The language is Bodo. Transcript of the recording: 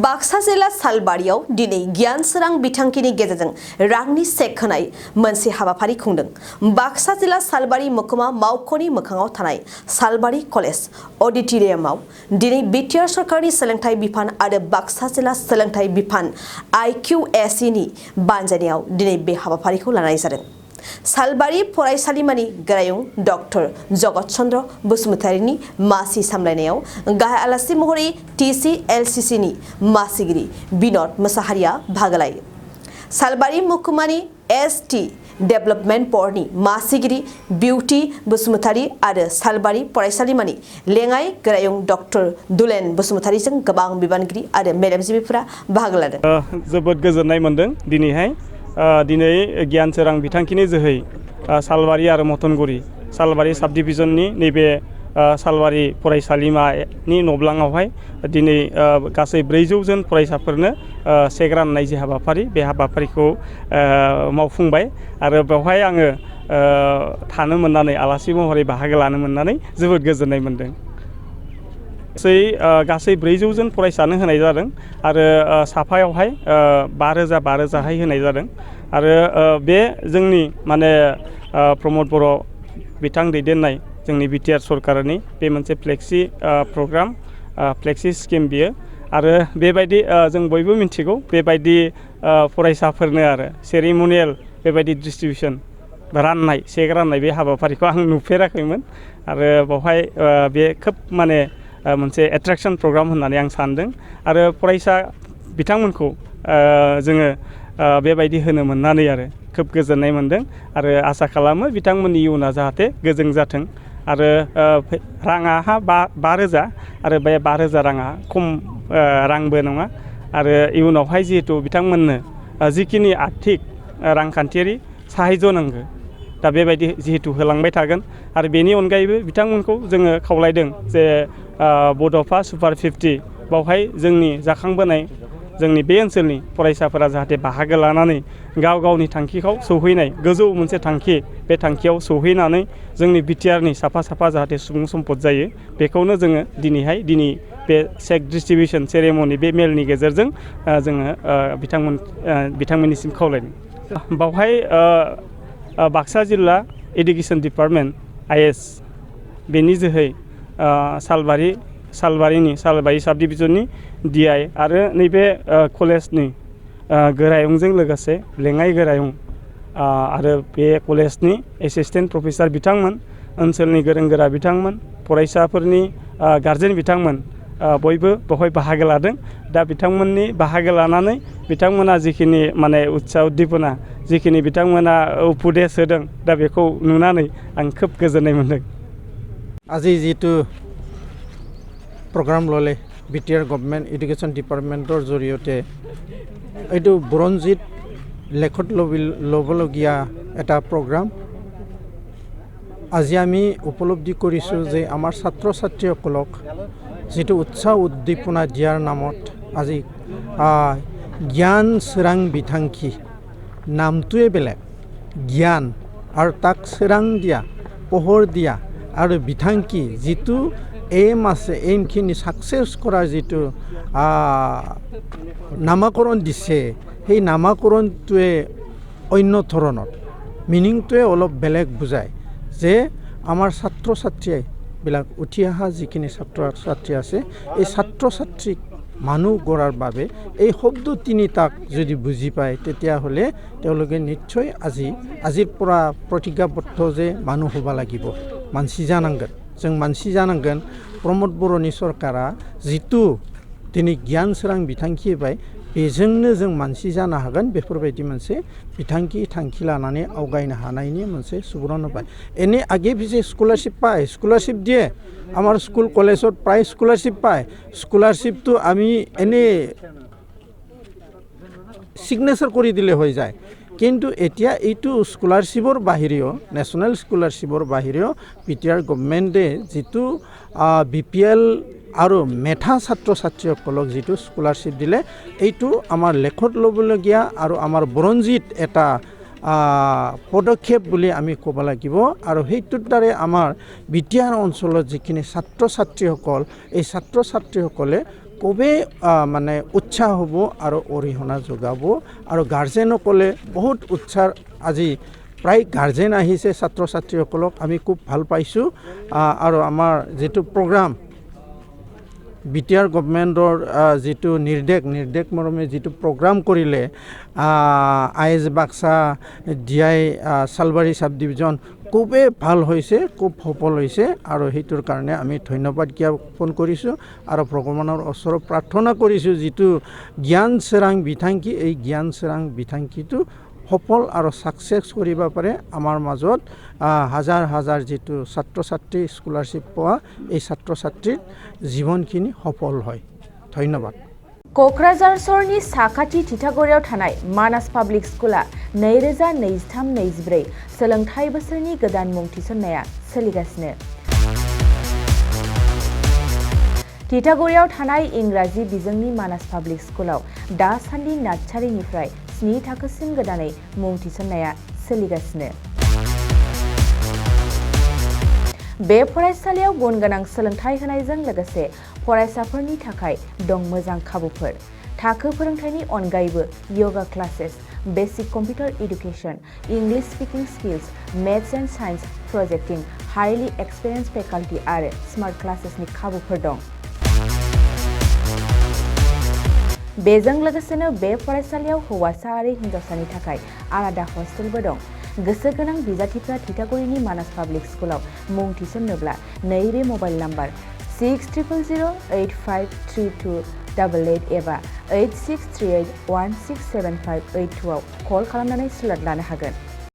बाक्सा जिल्ला सालबारियाव दिनै गियान सोरां बिथांखिनि गेजेरजों रांनि चेक होनाय मोनसे हाबाफारि खुंदों। बाक्सा जिल्ला सालबारि महकुमा मावख'नि मोखाङाव थानाय सालबारि कलेज अडिट'रियामाव दिनै बिटिआर सरकारनि सोलोंथाइ बिफान आरो बाक्सा जिल्ला सोलोंथाइ बिफान IQAC नि बानजायनायाव दिनै बे हाबाफारिखौ लानाय जादों। सालबारि फरायसालिमानि गोरायुं डक्टर जगत चन्द्र बसुमतारीनि मासि सामलायनायाव गाहाय आलासि महरै TCLCC नि मासिगिरि बिनोद मोसाहारिया बाहागो लायो। सालबारि महकुमानि ST डेभेलपमेन्ट बर्डनि मासिगिरि बिउटि बसुमतारी आरो सालबारि फरायसालिमानि लेङाइ गोरायुं डक्टर दुलेन बसुमतारीजों गोबां बिबानगिरि आरो मेलेमजिबिफोरा बाहागो लादों। जोबोद गोजोननाय मोनदों दिनैहाय दिनै गियान सोरां बिथांखिनि जोहै सालबारि आरो मथनगुरि सालबारि साब डिभिजननि नैबे सालबारि फरायसालिमानि नब्लाङावहाय दिनै गासै 400 जन फरायसाफोरनो चेक राननाय जे हाबाफारि बे हाबाफारिखौ मावफुंबाय आरो बेवहाय आङो थानो मोननानै आलासि महरै बाहागो लानो मोननानै जोबोद गोजोननाय मोनदों। गासै 400 जन फरायसानो होनाय जादों आरो साफायावहाय 5,000 होनाय जादों आरो बे जोंनि माने प्रमद बर' बिथां दैदेननाय जोंनि बिटिआर सरकारनि बे मोनसे फ्लेक्सि प्रग्राम फ्लेक्सि स्किम बियो आरो बेबायदि जों बयबो मिथिगौ बेबायदि फरायसाफोरनो आरो सेरिमनियेल बेबायदि डिस्ट्रिबिउसन राननाय चेक राननाय बे हाबाफारिखौ आं नुफेराखैमोन आरो बेवहाय बे खोब माने मोनसे एट्रेक्शन प्रग्राम होननानै आं सानदों आरो फरायसा बिथांमोनखौ जोङो बेबायदि होनो मोननानै आरो खोब गोजोननाय मोनदों आरो आसा खालामो बिथांमोननि इयुना जाहाथे गोजों जाथों आरो राङा 5,000 आरो बे 5,000 राङा खम रांबो नङा आरो इयुनावहाय जिहेतु बिथांमोननो जिखिनि आर्थिक रांखान्थियारि साहायज नांगौ दा बेबायदि जिहेतु होलांबाय थागोन आरो बेनि अनगायैबो बिथांमोनखौ जोङो खावलायदों जे बड'फा सुपार 50 बावहाय जोंनि जाखांबोनाय जोंनि बे ओनसोलनि फरायसाफोरा जाहाथे बाहागो लानानै गाव गावनि थांखिखौ सौहैनाय गोजौ मोनसे थांखि बे थांखियाव सौहैनानै जोंनि बिटिआरनि साफा जाहाथे सुबुं सम्पद जायो बेखौनो जोङो दिनै बे चेक डिस्ट्रिबिउसन सेरेमनि बे मेलनि गेजेरजों जोङो बिथांमोननिसिम खावलायदों। बावहाय बाक्सा जिल्ला एडुकेशन डिपार्टमेन्ट IS बेनि जोहै सालबारि साब डिभिजननि DI आरो नैबे कलेजनि गोरायुंजों लोगोसे लेङाइ गोरायुं आरो बे कलेजनि एसिस्टेन्ट प्रफेसार बिथांमोन ओनसोलनि गोरों गोरा बिथांमोन फरायसाफोरनि गार्जेन बिथांमोन बयबो बेवहाय बाहागो लादों। दा बिथांमोननि बाहागो लानानै बिथांमोना जिखिनि माने उत्साह उद्दीपना जिखिनि बिथांमोना उपदेश होदों दा बेखौ नुनानै आं खोब गोजोननाय मोनदों। আজি जितु प्रग्राम लले बिटिआर गभर्नमेंट एडुकेशन डिपार्टमेंटर जरियते এইটো বুৰঞ্জীত লেখত ল'বলগীয়া এটা প্ৰগ্ৰাম আজি আমি উপলব্ধি কৰিছোঁ যে আমাৰ ছাত্ৰ ছাত্ৰীসকলক যেটো উৎসাহ উদ্দীপনা দিয়াৰ নামত আজি জ্ঞান সোৰাং বিথাংখি নামটোৱে বেলেগ জ্ঞান আৰু তাক সোৰাং দিয়া পোহৰ দিয়া আৰু বিথাংখি যেটো एम আছে एमखिनि साक्सेस কৰাৰ যেটো নামাকৰণ দিছে সেই নামাকৰণটোৱে অন্য ধৰণৰ মিনিংটোৱে অলপ বেলেগ বুজায় যে আমাৰ ছাত্ৰ ছাত্ৰীবিলাক উঠি অহা যিখিনি ছাত্ৰ ছাত্ৰী আছে এই ছাত্ৰ ছাত্ৰীক মানুহ গঢ়াৰ বাবে এই শব্দ তিনিটাক যদি বুজি পায় তেতিয়াহ'লে তেওঁলোকে নিশ্চয় আজিৰ পৰা প্ৰতিজ্ঞাবদ্ধ যে মানুহ হ'ব লাগিব मानसि जानांगोन जों मानसि जानांगोन प्रमद बर'नि सरकारा जितु दिनै गियान सोरां बिथांखि होबाय बेजोंनो जों मानसि जानो हागोन बेफोरबायदि मोनसे बिथांखि थांखि लानानै आवगायनो हानायनि मोनसे सुबुरन होबाय एने आगे पिछे स्कलारशिप দিয়ে আমাৰ স্কুল কলেজত প্ৰায় স্কলাৰशिপ পায় স্কলাৰशिপটো আমি এনে সিগনেচাৰ কৰি দিলে হৈ যায় কিন্তু এতিয়া এইটো স্কলাৰशिপৰ বাহিৰেও নেশ্যনেল স্কলাৰशिপৰ বাহিৰেও বিটিআৰ গভৰ্নমেণ্টে যেটো BPL আৰু মেধা ছাত্ৰ ছাত্ৰীসকলক যেটো স্কলাৰशिপ দিলে এইটো আমাৰ লেখত ল'বলগীয়া আৰু আমাৰ বুৰঞ্জীত এটা পদক্ষেপ বুলি আমি ক'ব লাগিব আৰু সেইটোৰ দ্বাৰা আমাৰ বিটিআৰ অঞ্চলত যিখিনি ছাত্ৰ ছাত্ৰীসকল এই ছাত্ৰ ছাত্ৰীসকলে খুবেই মানে উৎসাহ হ'ব আৰু অৰিহণা যোগাব আৰু গাৰ্জেনসকলে বহুত উৎসাহ আজি প্ৰায় গাৰ্জেন আহিছে ছাত্ৰ ছাত্ৰীসকলক আমি খুব ভাল পাইছোঁ আৰু আমাৰ যিটো প্ৰগ্ৰাম বিটিআৰ গভৰ্ণমেণ্টৰ যিটো নিৰ্দেশ মৰ্মে যিটো প্ৰগ্ৰাম কৰিলে IS Baksa DI চালবাৰী sub division খুবেই ভাল হৈছে খুব সফল হৈছে আৰু সেইটোৰ কাৰণে আমি ধন্যবাদ জ্ঞাপন কৰিছোঁ আৰু ভগৱানৰ ওচৰত প্ৰাৰ্থনা কৰিছোঁ যিটো জ্ঞান চেৰাং বিথাংকি এই জ্ঞান চেৰাং বিথাংকিটো সফল আৰু সাকসেস কৰিব পাৰে আমাৰ মাজত হাজাৰ হাজাৰ যিটো ছাত্ৰ ছাত্ৰী স্কলাৰশ্বিপ পোৱা এই ছাত্ৰ ছাত্ৰীৰ জীৱনখিনি সফল হয় ধন্যবাদ क'क्राझार सहरनि साखाथि थिथागुरियाव थानाय मानास पाब्लिक स्कुला 2023-24 सोलोंथाइ बोसोरनि गोदान मुं थिसननाया सोलिगासिनो। थिथागुरियाव थानाय इंराजि बिजोंनि मानास पाब्लिक स्कुलाव दासान्दि नार्सारिनिफ्राय 7 थाखोसिम गोदानै मुं थिसननाया सोलिगासिनो। बे फरायसालियाव गुन गोनां सोलोंथाइ होनायजों लोगोसे फरायसाफोरनि थाखाय दं मोजां खाबुफोर। थाखो फोरोंथायनि अनगायैबो yoga classes, basic computer education, English speaking skills, maths and science projecting, highly experience faculty आरो स्मार्ट क्लासेसनि खाबुफोर दं। बेजों लोगोसेनो बे फरायसालियाव हौवासा आरो हिन्जावसानि थाखाय आलादा हस्टेलबो दं। गोसो गोनां बिजाथिफ्रा थिथागुरिनि मानास पाब्लिक स्कुलाव मुं थिसन्नोब्ला नैबे मबाइल नाम्बार 6000853288 एबा 8638167582 आव कल खालामनानै स्लट लानो हागोन।